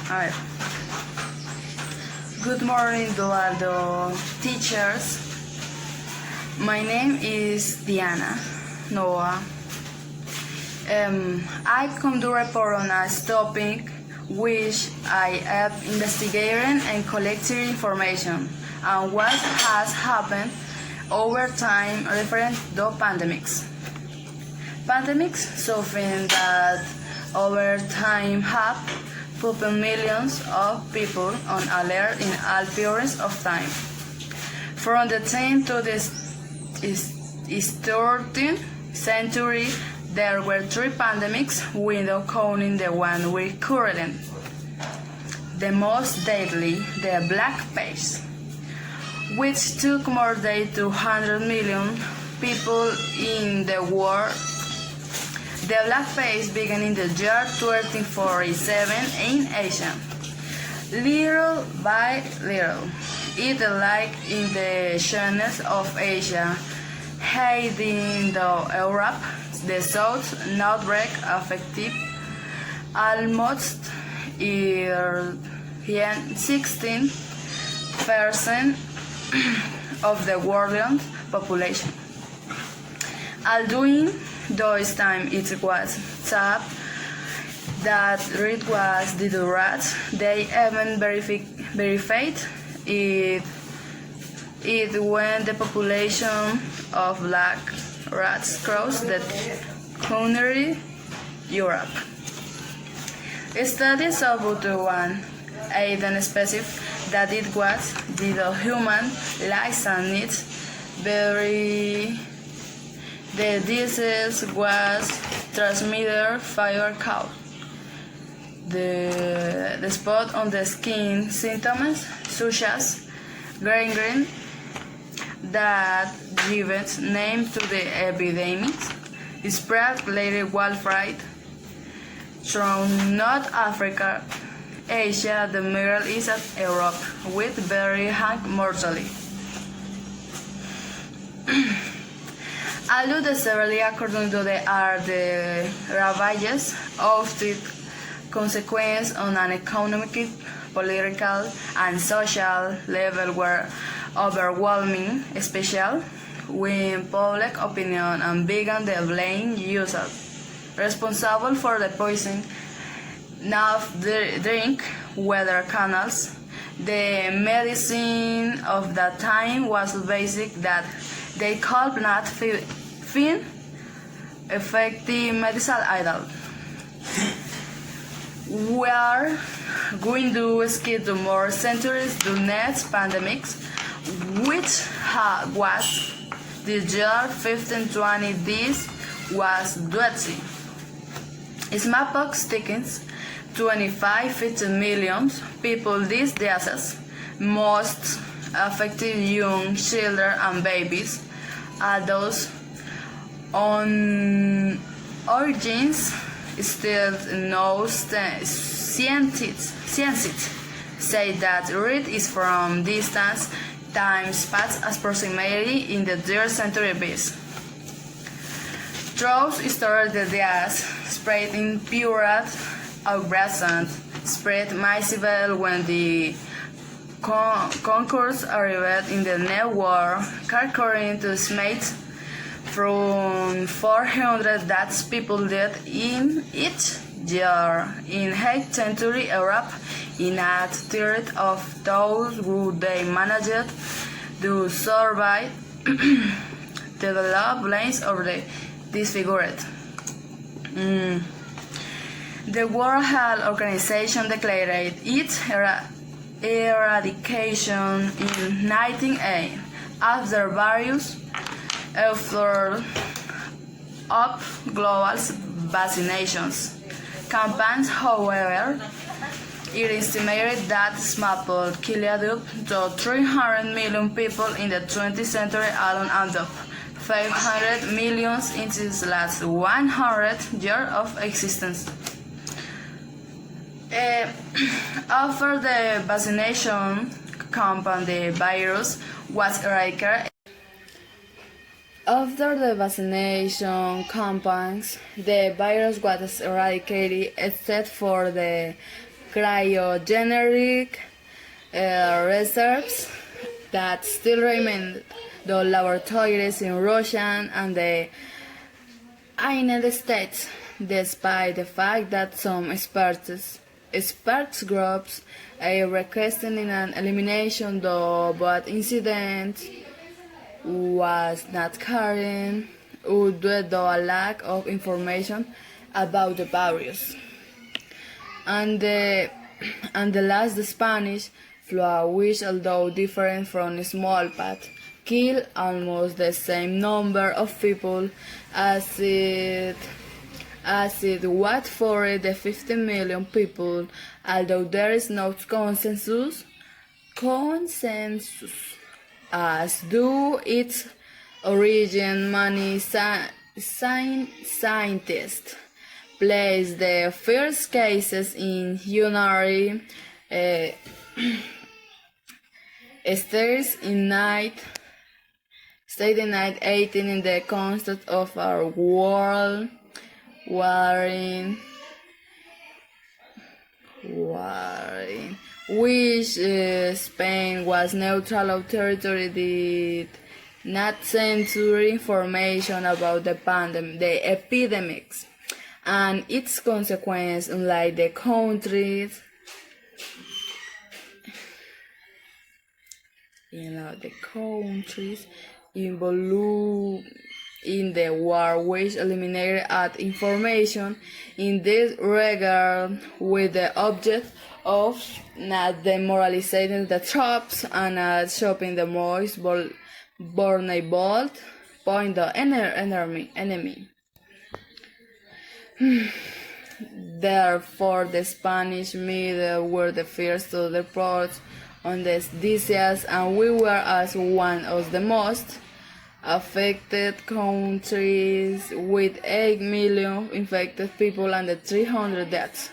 A ver. Good morning to all the teachers. My name is Diana Noah. I come to report on a topic which I have investigated and collected information on what has happened over time referring to pandemics. Pandemics, something that over time have put millions of people on alert in all periods of time. From the 10th to the 13th century, there were 3 pandemics, without counting the one we currently. The most deadly, the Black Plague, which took more than 200 million people in the world. The Black Plague began in the year 1347 in Asia. Little by little, it like in the channels of Asia, heading to Europe, the south outbreak affected almost 16% of the world's population. Although those time it was thought that it was the rats, they even verified it when the population of black rats crossed the country Europe. Studies of one even specific that it was the human lives and needs the disease was transmitted via cow. The spot on the skin symptoms such as gangrene that gives name to the epidemic spread later worldwide through North Africa, Asia, the Middle East, and Europe, with very high mortality. Although the severely according to the ravages of the consequences on an economic, political, and social level were overwhelming, especially when public opinion and began to blame users responsible for the poison of the drink water canals. The medicine of that time was basic that they could not find effective medical idol. We are going to skip to more centuries to next pandemics, which was the year 1520. This was deadly. Smallpox tickets 50 million people this disease, most affected young children and babies. Adults on origins still no scientists say that it is from distance time past approximately in the 3rd century BC. Throughout history, the disease spread in pure outbreaks and spread massively when the conquerors arrived in the New World, according to estimates from 400 that people died in each year. In 8th century Europe, in a third of those who they managed to survive developed lines of the disfigured. The World Health Organization declared its eradication in 1980 after various efforts of global vaccinations campaigns. However, it is estimated that smallpox killed up to 300 million people in the 20th century alone and up 500 million in its last 100 years of existence. After the vaccination campaign, the virus was eradicated. After the vaccination campaigns, the virus was eradicated except for the cryogenic reserves that still remain the laboratories in Russia and the United States, despite the fact that some experts groups are requesting an elimination, though but incident was not carried due to a lack of information about the virus. And the last, the Spanish flu, which although different from smallpox, killed almost the same number of people as it was for the 50 million people, although there is no consensus as to its origin. Many scientists place the first cases in January states in 18 in the context of our world war which Spain was neutral territory, did not censor information about the epidemics and its consequences, unlike the countries involved in the war, which eliminated information in this regard with the object of not demoralizing the troops and not shopping the most vulnerable point the enemy. Therefore, the Spanish media were the first to report on this disease, and we were as one of the most affected countries with 8 million infected people and 300 deaths.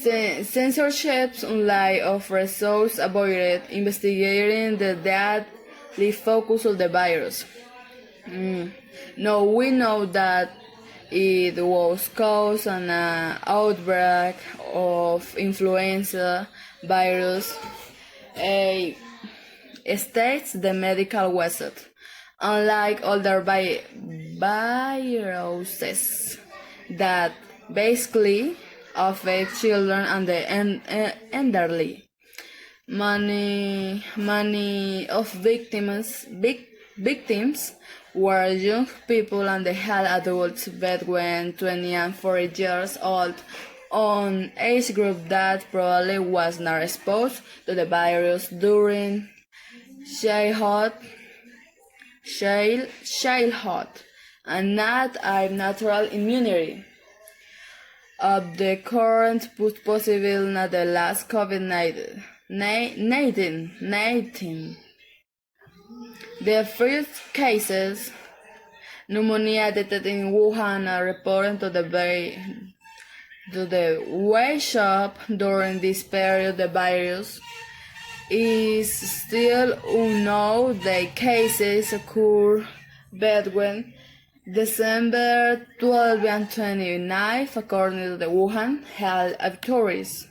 Censorship and lack of resources avoided investigating the deadly focus of the virus. Now we know that it was caused an outbreak of influenza virus, states the medical website. Unlike other viruses that basically affect children and the elderly, many of victims were young people and they had adults between 20 and 40 years old, on age group that probably was not exposed to the virus during childhood and not a natural immunity of the current possible not the last COVID-19. The first cases pneumonia detected in Wuhan are reported to the workshop. During this period, the virus is still unknown. The cases occur between December 12 and 29, according to the Wuhan health authorities.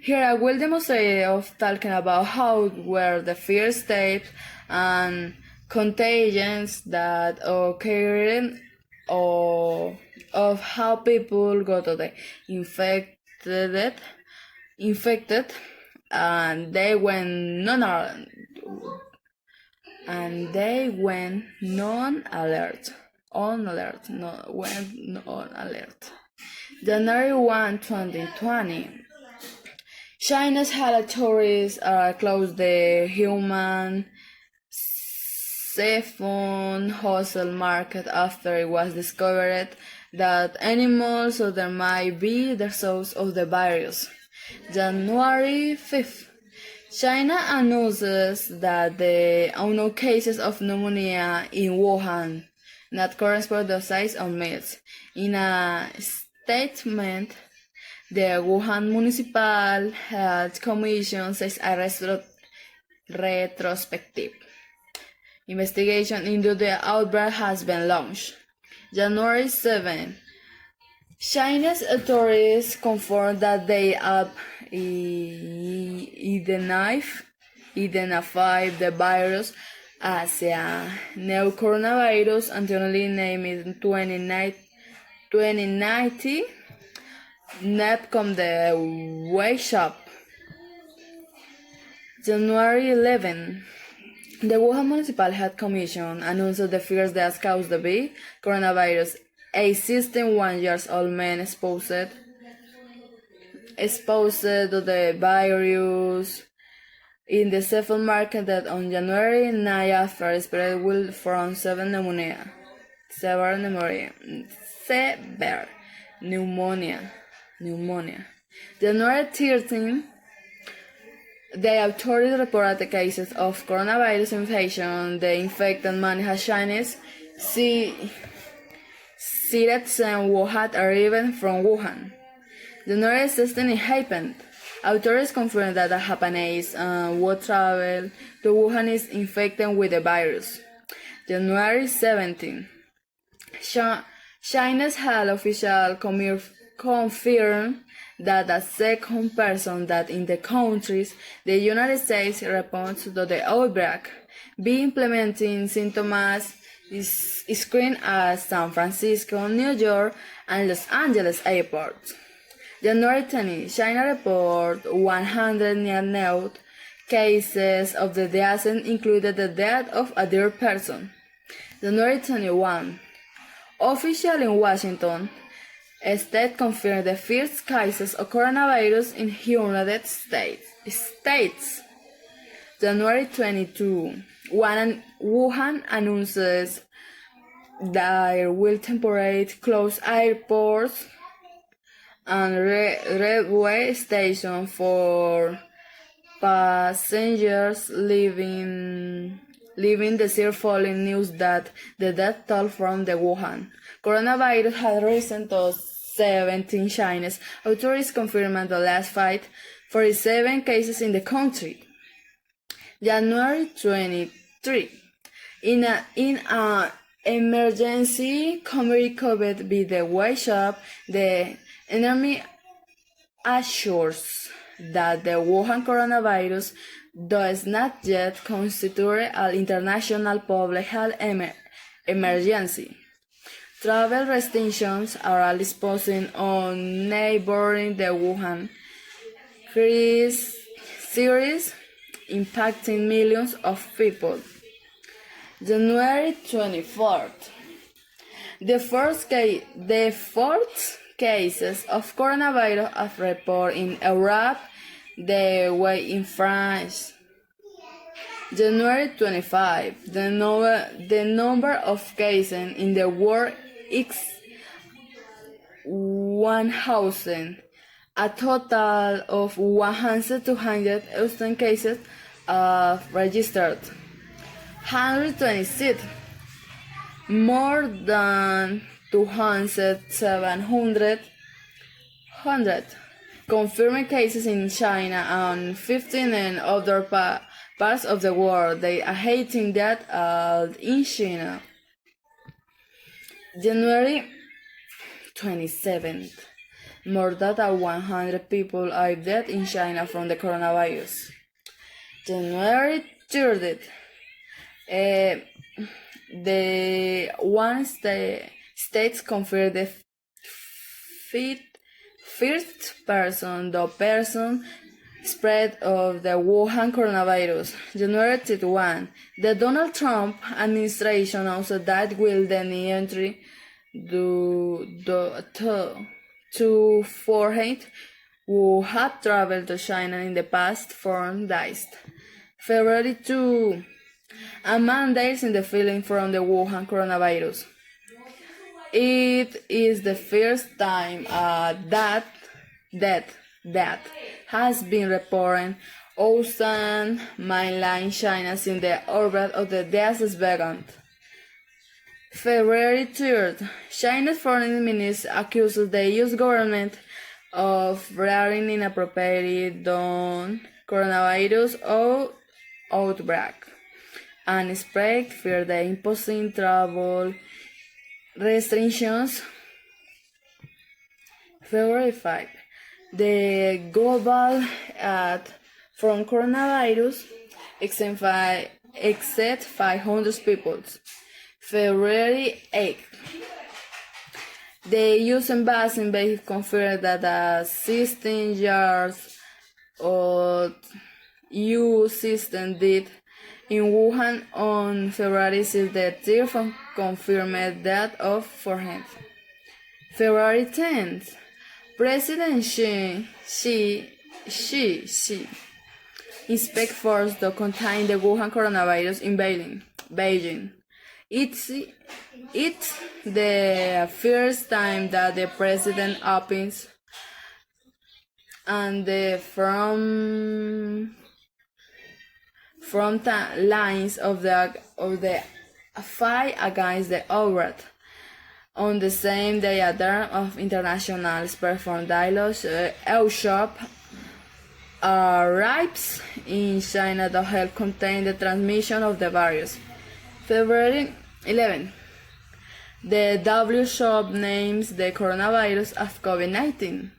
Here I will demonstrate of talking about how were the first steps and contagions that occurred, or of how people got to the infected and they went on alert. January 1, 2020. China's health authorities closed the human seafood wholesale market after it was discovered that animals or there might be the source of the virus. January 5th. China announces that the unknown cases of pneumonia in Wuhan not correspond to the size of meals. In a statement, the Wuhan Municipal Health Commission says a retrospective investigation into the outbreak has been launched. January 7. China's authorities confirmed that they have identified the virus as a new coronavirus annually named in 2019 NEPCOM the Wake Up. January 11. The Wuhan Municipal Health Commission announced the first death caused by coronavirus. A 61-year-old man exposed to the virus in the seventh market that on January 9 after spread will from severe pneumonia. January 13, the authorities reported cases of coronavirus infection. The infected man has Chinese citizens who had arrived from Wuhan. January 16 it happened. Authorities confirmed that a Japanese who traveled to Wuhan is infected with the virus. January 17. China's health official confirmed that a second person that in the countries the United States responds to the outbreak be implementing symptoms is screened at San Francisco, New York, and Los Angeles airports. January 20, China reported 100 new cases of the disease, included the death of a third person. January 21, officials in Washington state confirmed the first cases of coronavirus in United States. January 22, Wuhan announces that it will temporarily close airports and railway stations for passengers leaving the year following news that the death toll from the Wuhan coronavirus has risen to 17 Chinese authorities confirmed the last 47 cases in the country. January 23. In an emergency communicated by the Wake Up, the enemy assures that the Wuhan coronavirus does not yet constitute an international public health emergency. Travel restrictions are imposed on neighboring the Wuhan series, impacting millions of people. January 24th. The fourth cases of coronavirus are reported in Europe, the way in France. January 25. The number of cases in the world is 1,000. A total of 1,200,000 cases are registered. 126. More than 2,700 confirmed cases in China and 15 in other parts of the world. They are hating that in China. January 27th. More than 100 people are dead in China from the coronavirus. January 30th. The one states confirmed the first person spread of the Wuhan coronavirus. January 31. The Donald Trump administration announced that will deny entry to foreigners who have traveled to China in the past 4 days. February 2. A man dies in the field from the Wuhan coronavirus. It is the first time that has been reported outside mainland China since the outbreak of the disease began. February 3rd, China's foreign minister accused the U.S. government of bringing inappropriate on coronavirus outbreak and spread for the imposing travel restrictions February 5. The global from coronavirus except 500 people. February 8. The US Embassy confirmed that 16 years old EU system did in Wuhan on February 6, the third confirmed death of 400. February 10th, President Xi inspect force to contain the Wuhan coronavirus in Beijing. It's the first time that the president opens and the front lines of the fight against the outbreak. On the same day, a term of internationals perform dialogue workshop arrives in China to help contain the transmission of the virus. February 11. The WHO names the coronavirus as COVID-19.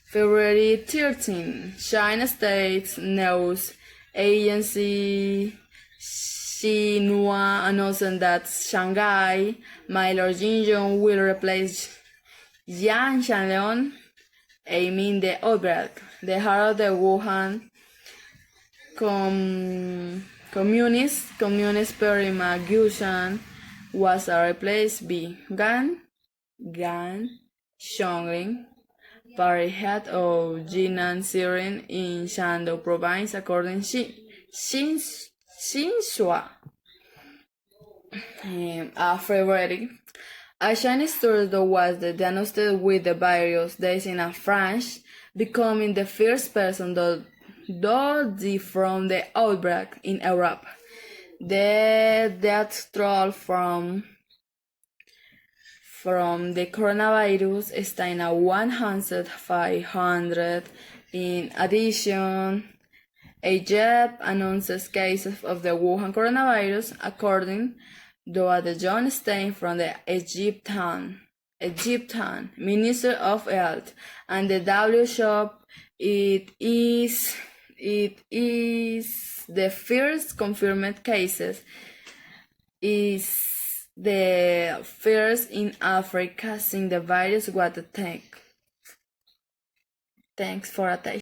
February 13. China State News Agency Xinhua announced that Shanghai Mayor Jinzhong will replace Yang Shanleon, aiming the outbreak. The head of the Wuhan Communist Party Gushan was replaced by Gan Xiongling, party head of Jinan Siren in Shandong province, according to Xinhua. February, a Chinese tourist was diagnosed with the virus days in France, becoming the first person to die from the outbreak in Europe. The death toll from the coronavirus is now 1,500. In addition, Egypt announces cases of the Wuhan coronavirus, according to the John Stein from the Egyptian Minister of Health, and the WHO. It is the first confirmed cases. Is the first in Africa since the virus was detected. Thanks for attention.